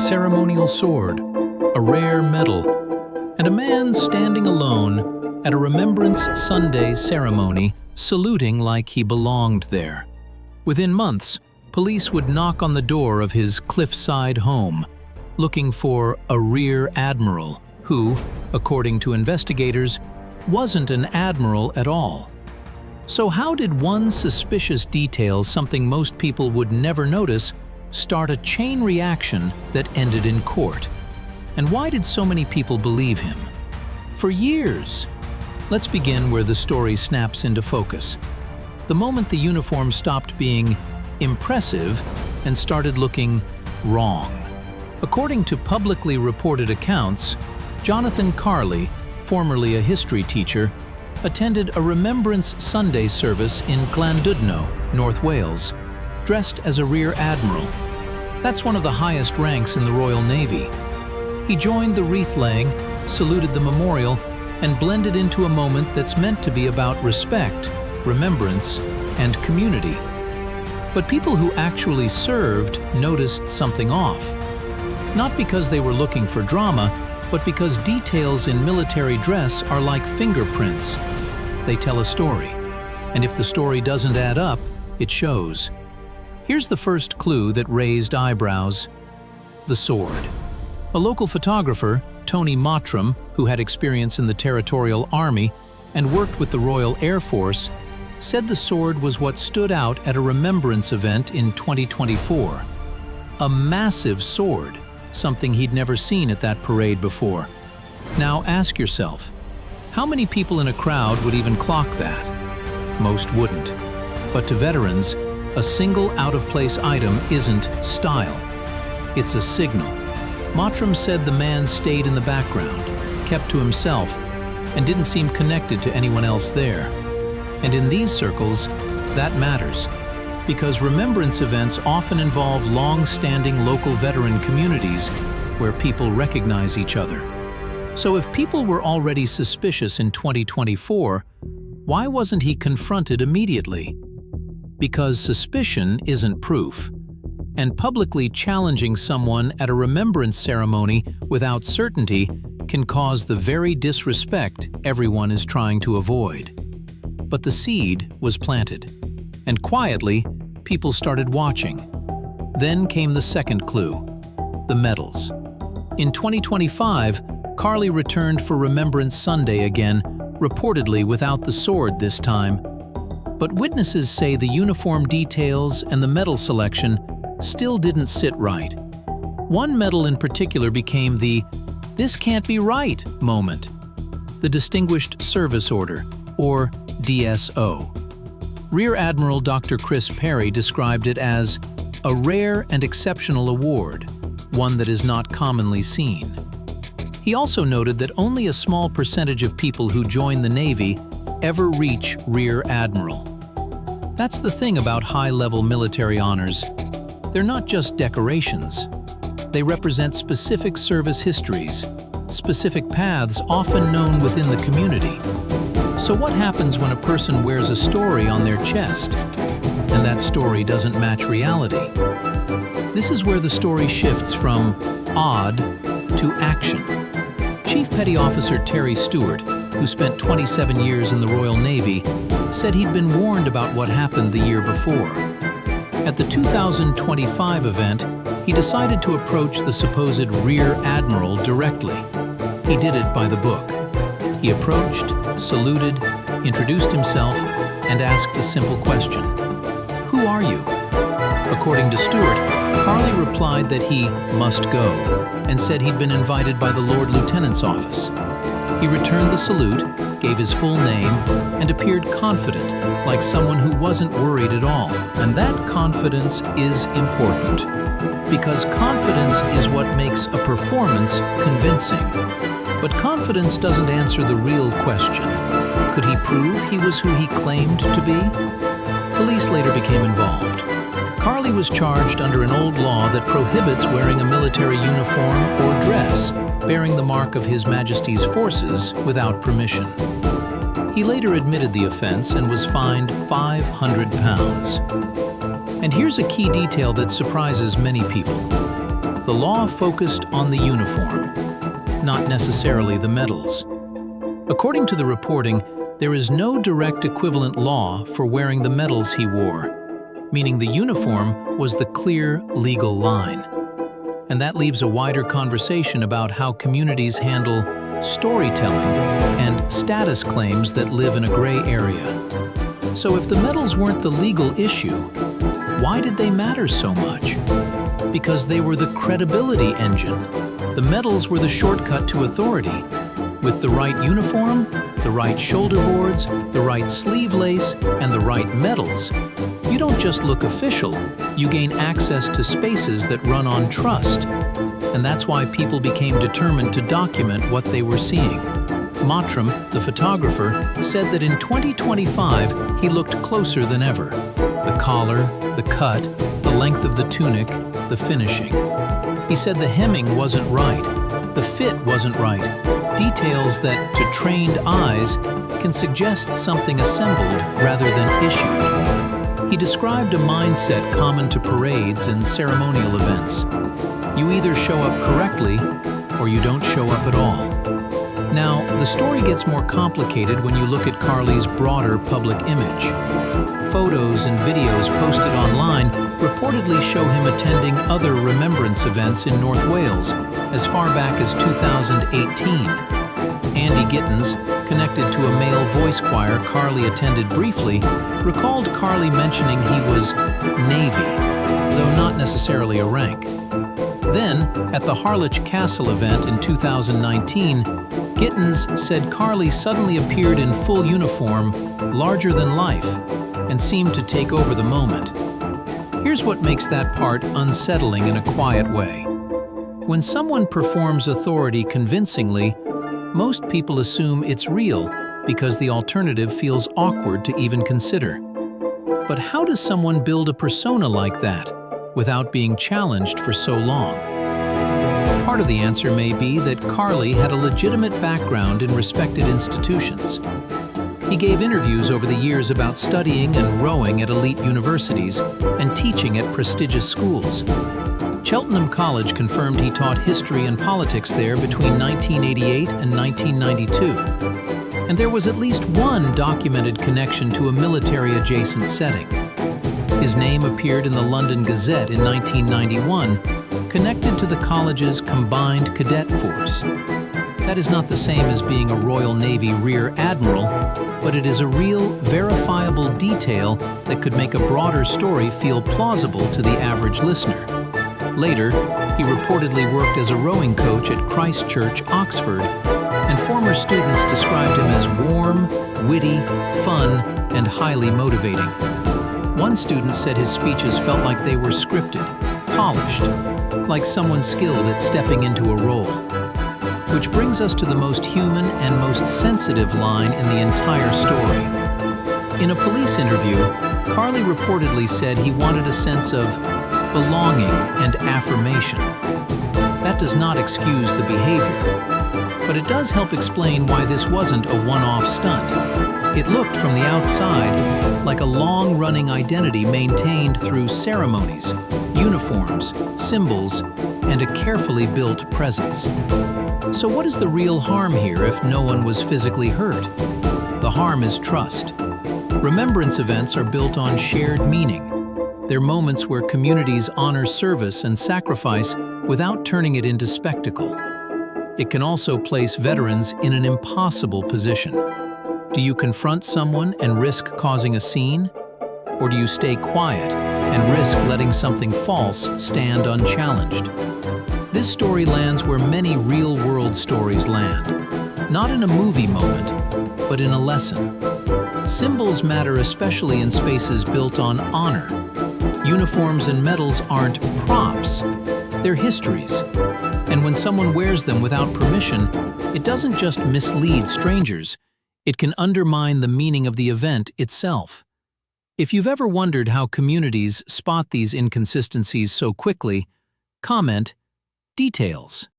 ceremonial sword, a rare medal, and a man standing alone at a Remembrance Sunday ceremony, saluting like he belonged there. Within months, police would knock on the door of his cliffside home, looking for a rear admiral who, according to investigators, wasn't an admiral at all. So how did one suspicious detail, something most people would never notice, start a chain reaction that ended in court? And why did so many people believe him? For years. Let's begin where the story snaps into focus. The moment the uniform stopped being impressive and started looking wrong. According to publicly reported accounts, Jonathan Carley, formerly a history teacher, attended a Remembrance Sunday service in Llandudno, North Wales, dressed as a rear admiral. That's one of the highest ranks in the Royal Navy. He joined the wreath-laying, saluted the memorial, and blended into a moment that's meant to be about respect, remembrance, and community. But people who actually served noticed something off. Not because they were looking for drama, but because details in military dress are like fingerprints. They tell a story, and if the story doesn't add up, it shows. Here's the first clue that raised eyebrows: the sword. A local photographer, Tony Mottram, who had experience in the Territorial Army and worked with the Royal Air Force, said the sword was what stood out at a remembrance event in 2024. A massive sword, something he'd never seen at that parade before. Now ask yourself, how many people in a crowd would even clock that? Most wouldn't. But to veterans, a single out-of-place item isn't style. It's a signal. Mottram said the man stayed in the background, kept to himself, and didn't seem connected to anyone else there. And in these circles, that matters, because remembrance events often involve long-standing local veteran communities where people recognize each other. So if people were already suspicious in 2024, why wasn't he confronted immediately? Because suspicion isn't proof, and publicly challenging someone at a remembrance ceremony without certainty can cause the very disrespect everyone is trying to avoid. But the seed was planted, and quietly, people started watching. Then came the second clue: the medals. In 2025, Carley returned for Remembrance Sunday again, reportedly without the sword this time. But witnesses say the uniform details and the medal selection still didn't sit right. One medal in particular became the "this can't be right" moment: the Distinguished Service Order, or DSO. Rear Admiral Dr. Chris Perry described it as a rare and exceptional award, one that is not commonly seen. He also noted that only a small percentage of people who join the Navy ever reach Rear Admiral. That's the thing about high-level military honors. They're not just decorations. They represent specific service histories, specific paths often known within the community. So what happens when a person wears a story on their chest, and that story doesn't match reality? This is where the story shifts from odd to action. Chief Petty Officer Terry Stewart, who spent 27 years in the Royal Navy, said he'd been warned about what happened the year before. At the 2025 event, he decided to approach the supposed Rear Admiral directly. He did it by the book. He approached, saluted, introduced himself, and asked a simple question: "Who are you?" According to Stewart, Carley replied that he must go and said he'd been invited by the Lord Lieutenant's office. He returned the salute, gave his full name, and appeared confident, like someone who wasn't worried at all. And that confidence is important, because confidence is what makes a performance convincing. But confidence doesn't answer the real question: could he prove he was who he claimed to be? Police later became involved. Carley was charged under an old law that prohibits wearing a military uniform or dress bearing the mark of His Majesty's forces without permission. He later admitted the offense and was fined £500. And here's a key detail that surprises many people. the law focused on the uniform, not necessarily the medals. According to the reporting, there is no direct equivalent law for wearing the medals he wore, meaning the uniform was the clear legal line. And that leaves a wider conversation about how communities handle storytelling and status claims that live in a gray area. So if the medals weren't the legal issue, why did they matter so much? Because they were the credibility engine. The medals were the shortcut to authority. With the right uniform, the right shoulder boards, the right sleeve lace, and the right medals, you don't just look official, you gain access to spaces that run on trust. And that's why people became determined to document what they were seeing. Mottram, the photographer, said that in 2025 he looked closer than ever. The collar, the cut, the length of the tunic, the finishing. He said the hemming wasn't right, the fit wasn't right, details that, to trained eyes, can suggest something assembled rather than issued. He described a mindset common to parades and ceremonial events. You either show up correctly, or you don't show up at all. Now, the story gets more complicated when you look at Carly's broader public image. Photos and videos posted online reportedly show him attending other remembrance events in North Wales as far back as 2018. Andy Gittins, connected to a male voice choir Carly attended briefly, recalled Carly mentioning he was Navy, though not necessarily a rank. Then, at the Harlech Castle event in 2019, Gittins said Carly suddenly appeared in full uniform, larger than life, and seemed to take over the moment. Here's what makes that part unsettling in a quiet way. When someone performs authority convincingly, most people assume it's real because the alternative feels awkward to even consider. But how does someone build a persona like that without being challenged for so long? Part of the answer may be that Carly had a legitimate background in respected institutions. He gave interviews over the years about studying and rowing at elite universities and teaching at prestigious schools. Cheltenham College confirmed he taught history and politics there between 1988 and 1992. And there was at least one documented connection to a military-adjacent setting. His name appeared in the London Gazette in 1991, connected to the college's combined cadet force. That is not the same as being a Royal Navy Rear Admiral, but it is a real, verifiable detail that could make a broader story feel plausible to the average listener. Later, he reportedly worked as a rowing coach at Christ Church, Oxford, and former students described him as warm, witty, fun, and highly motivating. One student said his speeches felt like they were scripted, polished, like someone skilled at stepping into a role. Which brings us to the most human and most sensitive line in the entire story. In a police interview, Carly reportedly said he wanted a sense of belonging and affirmation. That does not excuse the behavior, but it does help explain why this wasn't a one-off stunt. It looked from the outside like a long-running identity maintained through ceremonies, uniforms, symbols, and a carefully built presence. So what is the real harm here if no one was physically hurt? The harm is trust. Remembrance events are built on shared meaning. They're moments where communities honor service and sacrifice without turning it into spectacle. It can also place veterans in an impossible position. Do you confront someone and risk causing a scene? Or do you stay quiet and risk letting something false stand unchallenged? This story lands where many real-world stories land. Not in a movie moment, but in a lesson. Symbols matter especially in spaces built on honor. Uniforms and medals aren't props, they're histories. And when someone wears them without permission, it doesn't just mislead strangers, it can undermine the meaning of the event itself. If you've ever wondered how communities spot these inconsistencies so quickly, comment details.